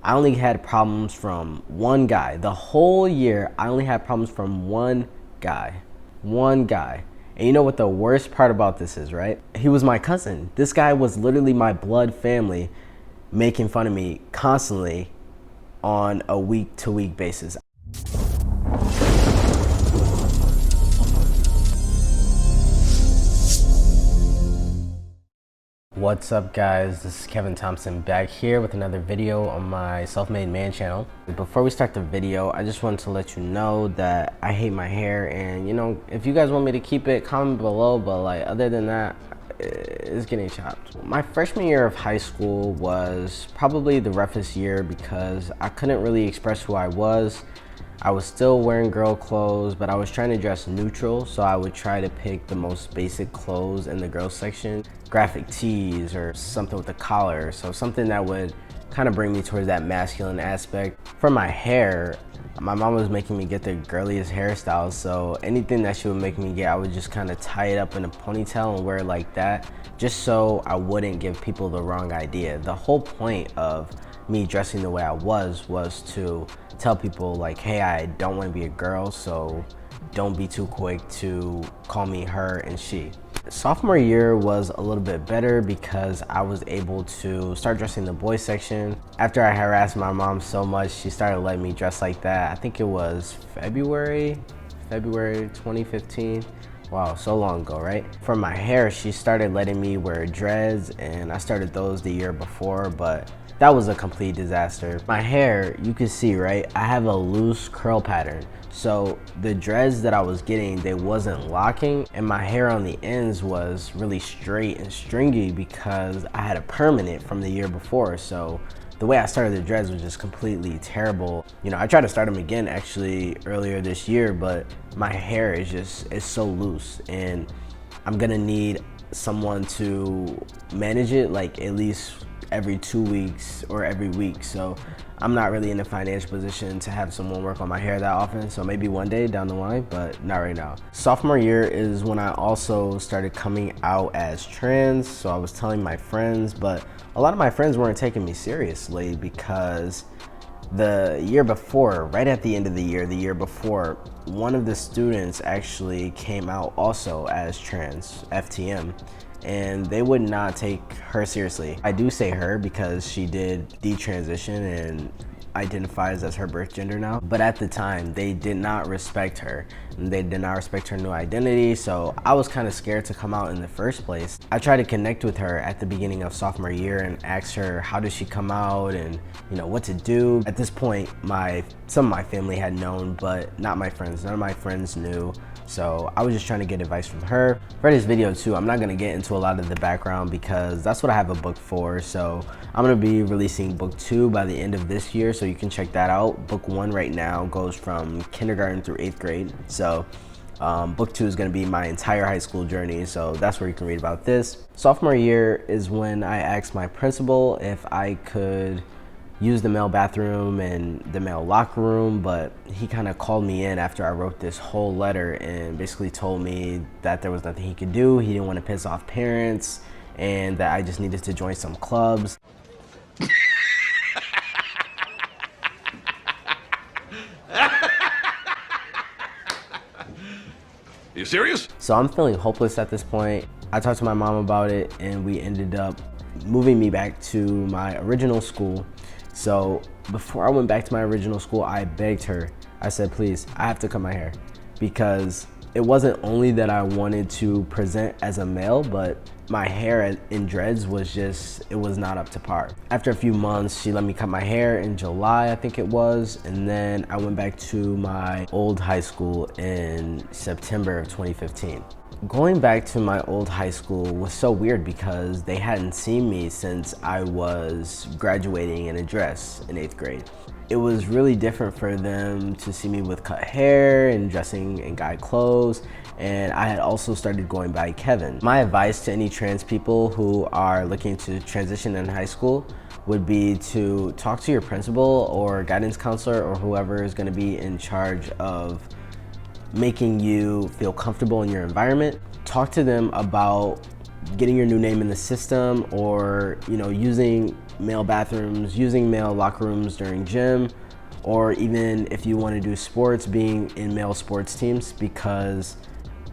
I only had problems from one guy. The whole year, I only had problems from one guy. One guy. And you know what the worst part about this is, right? He was my cousin. This guy was literally my blood family, making fun of me constantly on a week-to-week basis. What's up, guys? This is Kevin Thompson back here with another video on my Self-Made Man channel. Before we start the video, I just wanted to let you know that I hate my hair, and you know, if you guys want me to keep it, comment below, but like other than that, it's getting chopped. My freshman year of high school was probably the roughest year because I couldn't really express who I was. I was still wearing girl clothes, but I was trying to dress neutral, so I would try to pick the most basic clothes in the girls section, graphic tees or something with a collar, so something that would kind of bring me towards that masculine aspect. For my hair, my mom was making me get the girliest hairstyles, so anything that she would make me get, I would just kind of tie it up in a ponytail and wear it like that, just so I wouldn't give people the wrong idea. The whole point of me dressing the way I was to tell people like, hey, I don't want to be a girl, so don't be too quick to call me her and she. Sophomore year was a little bit better because I was able to start dressing the boys section. After I harassed my mom so much, she started letting me dress like that. I think it was February 2015. Wow, so long ago, right? For my hair, she started letting me wear dreads, and I started those the year before, but that was a complete disaster. My hair, you can see, right? I have a loose curl pattern. So the dreads that I was getting, they wasn't locking, and my hair on the ends was really straight and stringy because I had a permanent from the year before. So the way I started the dreads was just completely terrible. You know, I tried to start them again actually earlier this year, but my hair is so loose, and I'm gonna need someone to manage it like at least every 2 weeks or every week. So I'm not really in a financial position to have someone work on my hair that often, so maybe one day down the line, but not right now. Sophomore year is when I also started coming out as trans, so I was telling my friends, but a lot of my friends weren't taking me seriously because the year before, right at the end of the year before, one of the students actually came out also as trans, FTM, and they would not take her seriously. I do say her because she did detransition and identifies as her birth gender now, but at the time they did not respect her, and they did not respect her new identity, so I was kind of scared to come out in the first place. I tried to connect with her at the beginning of sophomore year and asked her how does she come out and you know what to do. At this point, some of my family had known, but not my friends. None of my friends knew. So I was just trying to get advice from her. For this video too, I'm not gonna get into a lot of the background because that's what I have a book for. So I'm gonna be releasing book 2 by the end of this year, so you can check that out. Book 1 right now goes from kindergarten through 8th grade. So book 2 is gonna be my entire high school journey. So that's where you can read about this. Sophomore year is when I asked my principal if I could use the male bathroom and the male locker room, but he kind of called me in after I wrote this whole letter and basically told me that there was nothing he could do. He didn't want to piss off parents and that I just needed to join some clubs. You serious? So I'm feeling hopeless at this point. I talked to my mom about it and we ended up moving me back to my original school. So before I went back to my original school, I begged her. I said, please, I have to cut my hair, because it wasn't only that I wanted to present as a male, but my hair in dreads was it was not up to par. After a few months, she let me cut my hair in July, I think it was, and then I went back to my old high school in September of 2015. Going back to my old high school was so weird because they hadn't seen me since I was graduating in a dress in 8th grade. It was really different for them to see me with cut hair and dressing in guy clothes, and I had also started going by Kevin. My advice to any trans people who are looking to transition in high school would be to talk to your principal or guidance counselor or whoever is going to be in charge of making you feel comfortable in your environment. Talk to them about getting your new name in the system, or using male bathrooms, using male locker rooms during gym, or even if you want to do sports, being in male sports teams. Because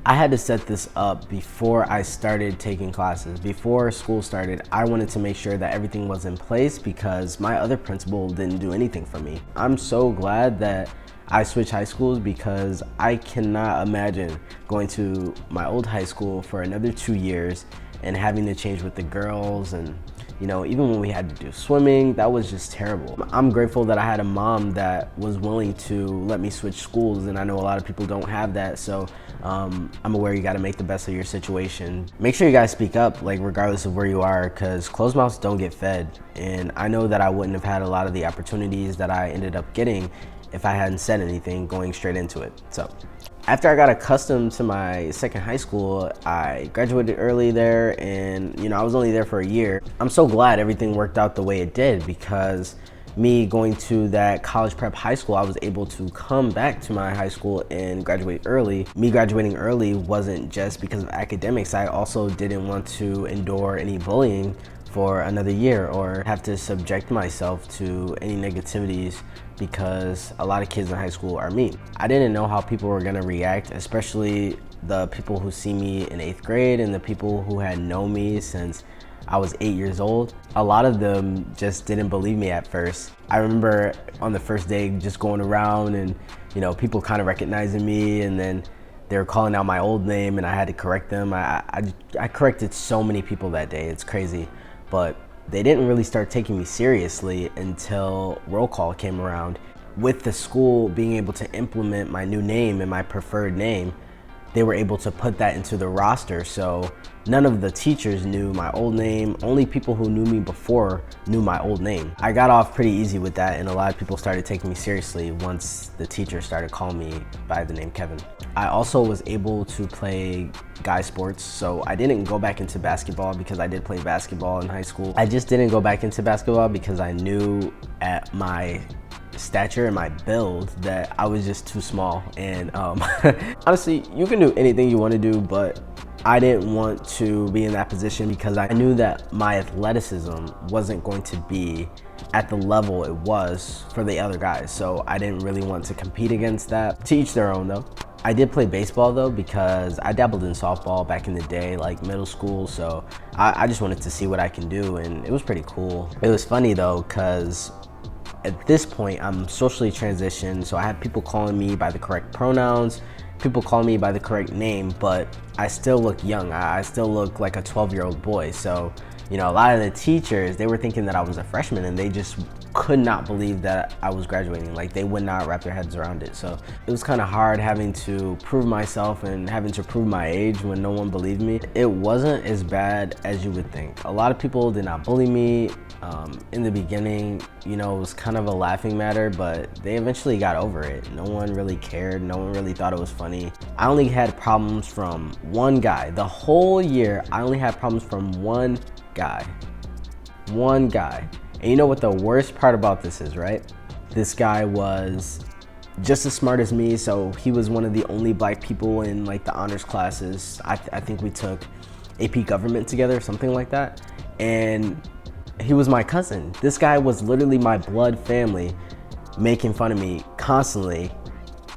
I had to set this up before I started taking classes. Before school started, I wanted to make sure that everything was in place because my other principal didn't do anything for me. I'm so glad that I switched high schools because I cannot imagine going to my old high school for another 2 years and having to change with the girls. And even when we had to do swimming, that was just terrible. I'm grateful that I had a mom that was willing to let me switch schools, and I know a lot of people don't have that, so I'm aware you gotta make the best of your situation. Make sure you guys speak up, like regardless of where you are, because closed mouths don't get fed. And I know that I wouldn't have had a lot of the opportunities that I ended up getting if I hadn't said anything going straight into it. So after I got accustomed to my second high school, I graduated early there, and I was only there for a year. I'm so glad everything worked out the way it did, because me going to that college prep high school, I was able to come back to my high school and graduate early. Me graduating early wasn't just because of academics. I also didn't want to endure any bullying for another year or have to subject myself to any negativities, because a lot of kids in high school are mean. I didn't know how people were gonna react, especially the people who see me in 8th grade and the people who had known me since I was 8 years old. A lot of them just didn't believe me at first. I remember on the first day just going around and people kind of recognizing me, and then they were calling out my old name and I had to correct them. I corrected so many people that day, it's crazy. But they didn't really start taking me seriously until roll call came around. With the school being able to implement my new name and my preferred name, they were able to put that into the roster. So none of the teachers knew my old name. Only people who knew me before knew my old name. I got off pretty easy with that, and a lot of people started taking me seriously once the teacher started calling me by the name Kevin. I also was able to play guy sports, so I didn't go back into basketball because I did play basketball in high school. I just didn't go back into basketball because I knew at my stature and my build that I was just too small. And honestly, you can do anything you want to do, but I didn't want to be in that position because I knew that my athleticism wasn't going to be at the level it was for the other guys. So I didn't really want to compete against that. To each their own though. I did play baseball though, because I dabbled in softball back in the day, like middle school. So I just wanted to see what I can do, and it was pretty cool. It was funny though, because at this point, I'm socially transitioned, so I have people calling me by the correct pronouns, people call me by the correct name, but I still look young. I still look like a 12-year-old boy. So, a lot of the teachers, they were thinking that I was a freshman, and they just could not believe that I was graduating. Like, they would not wrap their heads around it. So it was kind of hard having to prove myself and having to prove my age when no one believed me. It wasn't as bad as you would think. A lot of people did not bully me. In the beginning, it was kind of a laughing matter, but they eventually got over it. No one really cared. No one really thought it was funny. I only had problems from one guy. The whole year, I only had problems from one guy. One guy. And you know what the worst part about this is, right? This guy was just as smart as me, so he was one of the only black people in like the honors classes. I think we took AP government together, something like that. And he was my cousin. This guy was literally my blood family, making fun of me constantly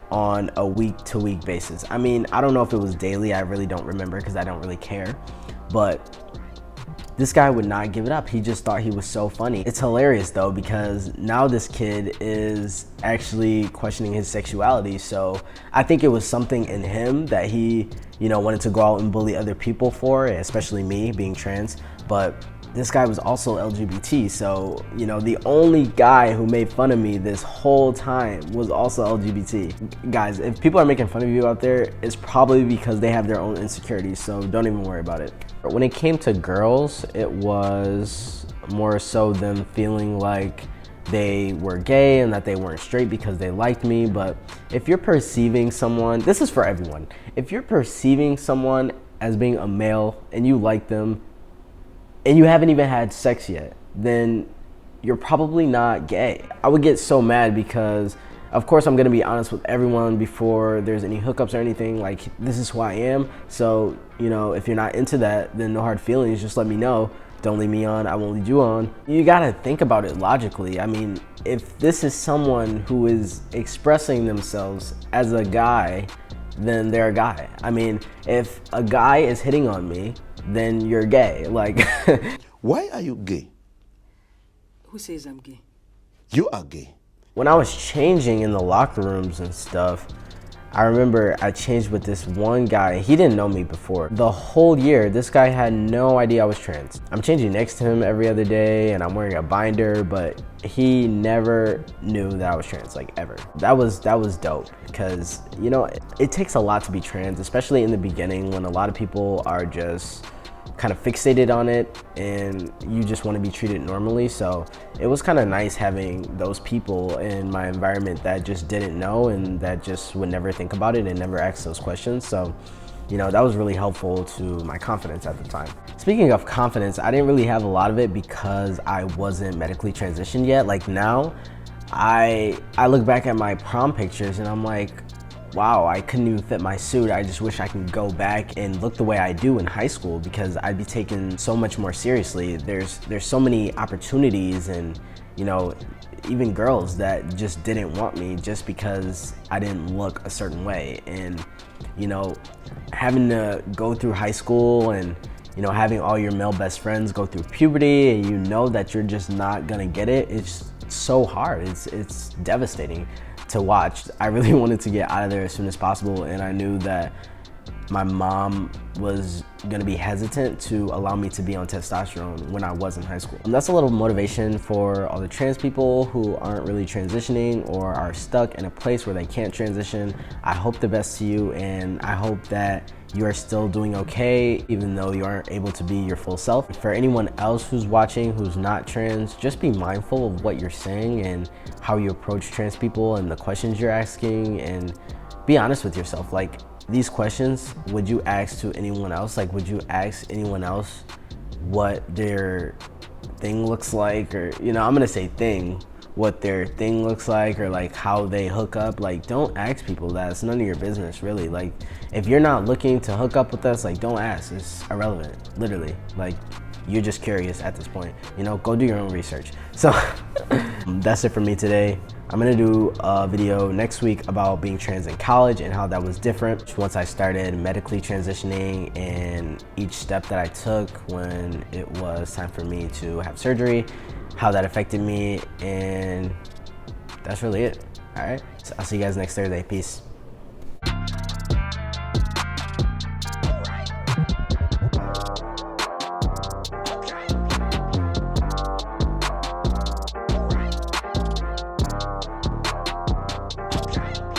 on a week-to-week basis. I mean, I don't know if it was daily, I really don't remember because I don't really care, but this guy would not give it up. He just thought he was so funny. It's hilarious though, because now this kid is actually questioning his sexuality. So I think it was something in him that he, wanted to go out and bully other people for, especially me being trans. But this guy was also LGBT, so the only guy who made fun of me this whole time was also LGBT. Guys, if people are making fun of you out there, it's probably because they have their own insecurities, so don't even worry about it. When it came to girls, it was more so them feeling like they were gay and that they weren't straight because they liked me. But if you're perceiving someone, this is for everyone, if you're perceiving someone as being a male and you like them, and you haven't even had sex yet, then you're probably not gay. I would get so mad because Of course, I'm gonna be honest with everyone before there's any hookups or anything. Like, this is who I am. So, you know, if you're not into that, then no hard feelings, just let me know. Don't lead me on, I won't lead you on. You gotta think about it logically. I mean, if this is someone who is expressing themselves as a guy, then they're a guy. I mean, if a guy is hitting on me, then you're gay. Like, why are you gay? Who says I'm gay? You are gay. when I was changing in the locker rooms and stuff, I remember I changed with this one guy. He didn't know me before. The whole year, this guy had no idea I was trans. I'm changing next to him every other day and I'm wearing a binder, but he never knew that I was trans, like, ever. That was dope because, you know, it takes a lot to be trans, especially in the beginning when a lot of people are just kind of fixated on it and you just want to be treated normally. So it was kind of nice having those people in my environment that just didn't know and that just would never think about it and never ask those questions. So, you know, that was really helpful to my confidence at the time. Speaking of confidence, I didn't really have a lot of it because I wasn't medically transitioned yet. Like now, I look back at my prom pictures and I'm like, wow, I couldn't even fit my suit. I just wish I could go back and look the way I do in high school because I'd be taken so much more seriously. There's so many opportunities and, you know, even girls that just didn't want me just because I didn't look a certain way. And, you know, having to go through high school and, you know, having all your male best friends go through puberty and you know that you're just not gonna get it, it's so hard. It's devastating to watch. I really wanted to get out of there as soon as possible, and I knew that my mom was gonna be hesitant to allow me to be on testosterone when I was in high school. And that's a little motivation for all the trans people who aren't really transitioning or are stuck in a place where they can't transition. I hope the best to you, and I hope that you are still doing okay even though you aren't able to be your full self. For anyone else who's watching who's not trans, just be mindful of what you're saying and how you approach trans people and the questions you're asking, and be honest with yourself. Like, these questions, would you ask to anyone else? Like, would you ask anyone else what their thing looks like? Or, you know, I'm gonna say thing, what their thing looks like, or like how they hook up. Like, don't ask people that. It's none of your business, really. Like, if you're not looking to hook up with us, like, don't ask. It's irrelevant, literally. Like, you're just curious at this point. You know, go do your own research. So that's it for me today. I'm gonna do a video next week about being trans in college and how that was different once I started medically transitioning, and each step that I took when it was time for me to have surgery, how that affected me, and that's really it. All right, so I'll see you guys next Thursday. Peace.